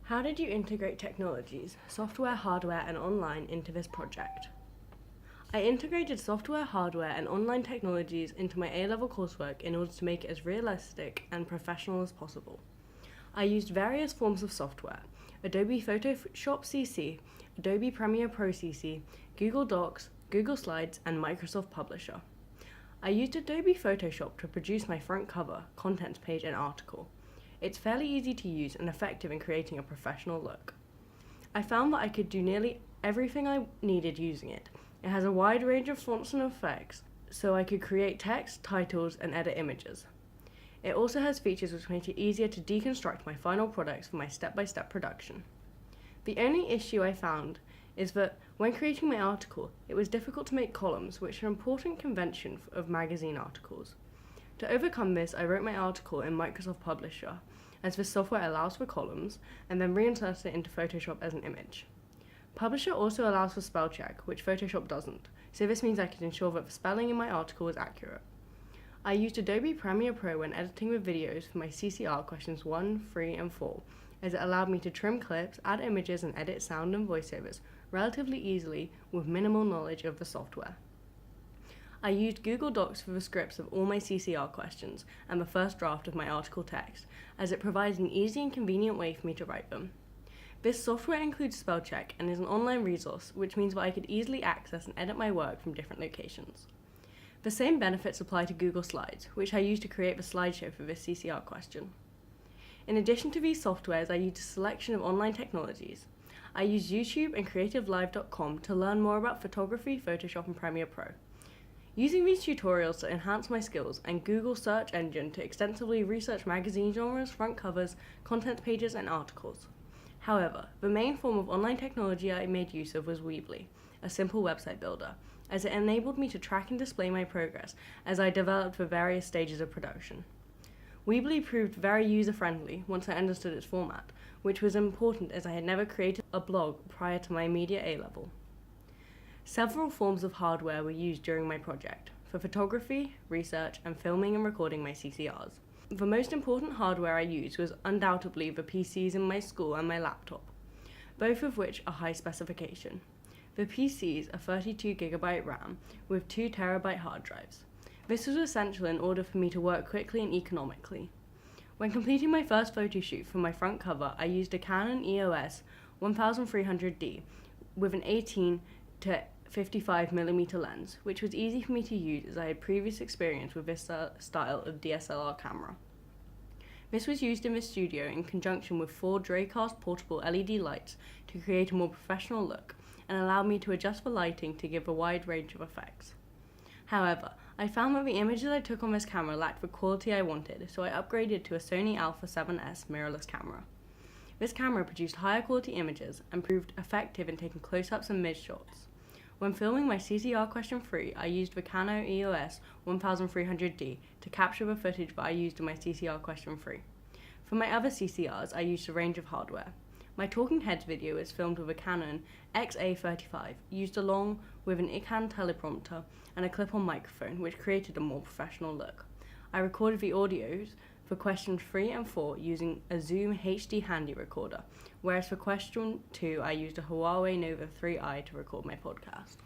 How did you integrate technologies, software, hardware, and online into this project? I integrated software, hardware, and online technologies into my A-level coursework in order to make it as realistic and professional as possible. I used various forms of software: Adobe Photoshop CC, Adobe Premiere Pro CC, Google Docs, Google Slides, and Microsoft Publisher. I used Adobe Photoshop to produce my front cover, contents page, and article. It's fairly easy to use and effective in creating a professional look. I found that I could do nearly everything I needed using it. It has a wide range of fonts and effects, so I could create text, titles, and edit images. It also has features which make it easier to deconstruct my final products for my step-by-step production. The only issue I found is that when creating my article, it was difficult to make columns, which are an important convention of magazine articles. To overcome this, I wrote my article in Microsoft Publisher, as this software allows for columns, and then reinserted it into Photoshop as an image. Publisher also allows for spell check, which Photoshop doesn't, so this means I can ensure that the spelling in my article is accurate. I used Adobe Premiere Pro when editing with videos for my CCR questions 1, 3, and 4, as it allowed me to trim clips, add images, and edit sound and voiceovers relatively easily with minimal knowledge of the software. I used Google Docs for the scripts of all my CCR questions and the first draft of my article text, as it provides an easy and convenient way for me to write them. This software includes spell check and is an online resource, which means that I could easily access and edit my work from different locations. The same benefits apply to Google Slides, which I used to create the slideshow for this CCR question. In addition to these softwares, I used a selection of online technologies. I used YouTube and CreativeLive.com to learn more about photography, Photoshop, and Premiere Pro. Using these tutorials to enhance my skills, and Google search engine to extensively research magazine genres, front covers, content pages, and articles. However, the main form of online technology I made use of was Weebly, a simple website builder, as it enabled me to track and display my progress as I developed the various stages of production. Weebly proved very user-friendly once I understood its format, which was important as I had never created a blog prior to my immediate A-level. Several forms of hardware were used during my project, for photography, research, and filming and recording my CCRs. The most important hardware I used was undoubtedly the PCs in my school and my laptop, both of which are high specification. The PCs are 32GB RAM with 2TB hard drives. This was essential in order for me to work quickly and economically. When completing my first photo shoot for my front cover, I used a Canon EOS 1300D with an 18 to 55mm lens, which was easy for me to use as I had previous experience with this style of DSLR camera. This was used in the studio in conjunction with 4 Dracast portable LED lights to create a more professional look, and allowed me to adjust the lighting to give a wide range of effects. However, I found that the images I took on this camera lacked the quality I wanted, so I upgraded to a Sony Alpha 7S mirrorless camera. This camera produced higher quality images and proved effective in taking close-ups and mid-shots. When filming my CCR question 3, I used the Canon EOS 1300D to capture the footage that I used in my CCR question 3. For my other CCRs, I used a range of hardware. My Talking Heads video is filmed with a Canon XA35, used along with an ICANN teleprompter and a clip-on microphone, which created a more professional look. I recorded the audios for questions 3 and 4 using a Zoom HD Handy recorder, whereas for question 2 I used a Huawei Nova 3i to record my podcast.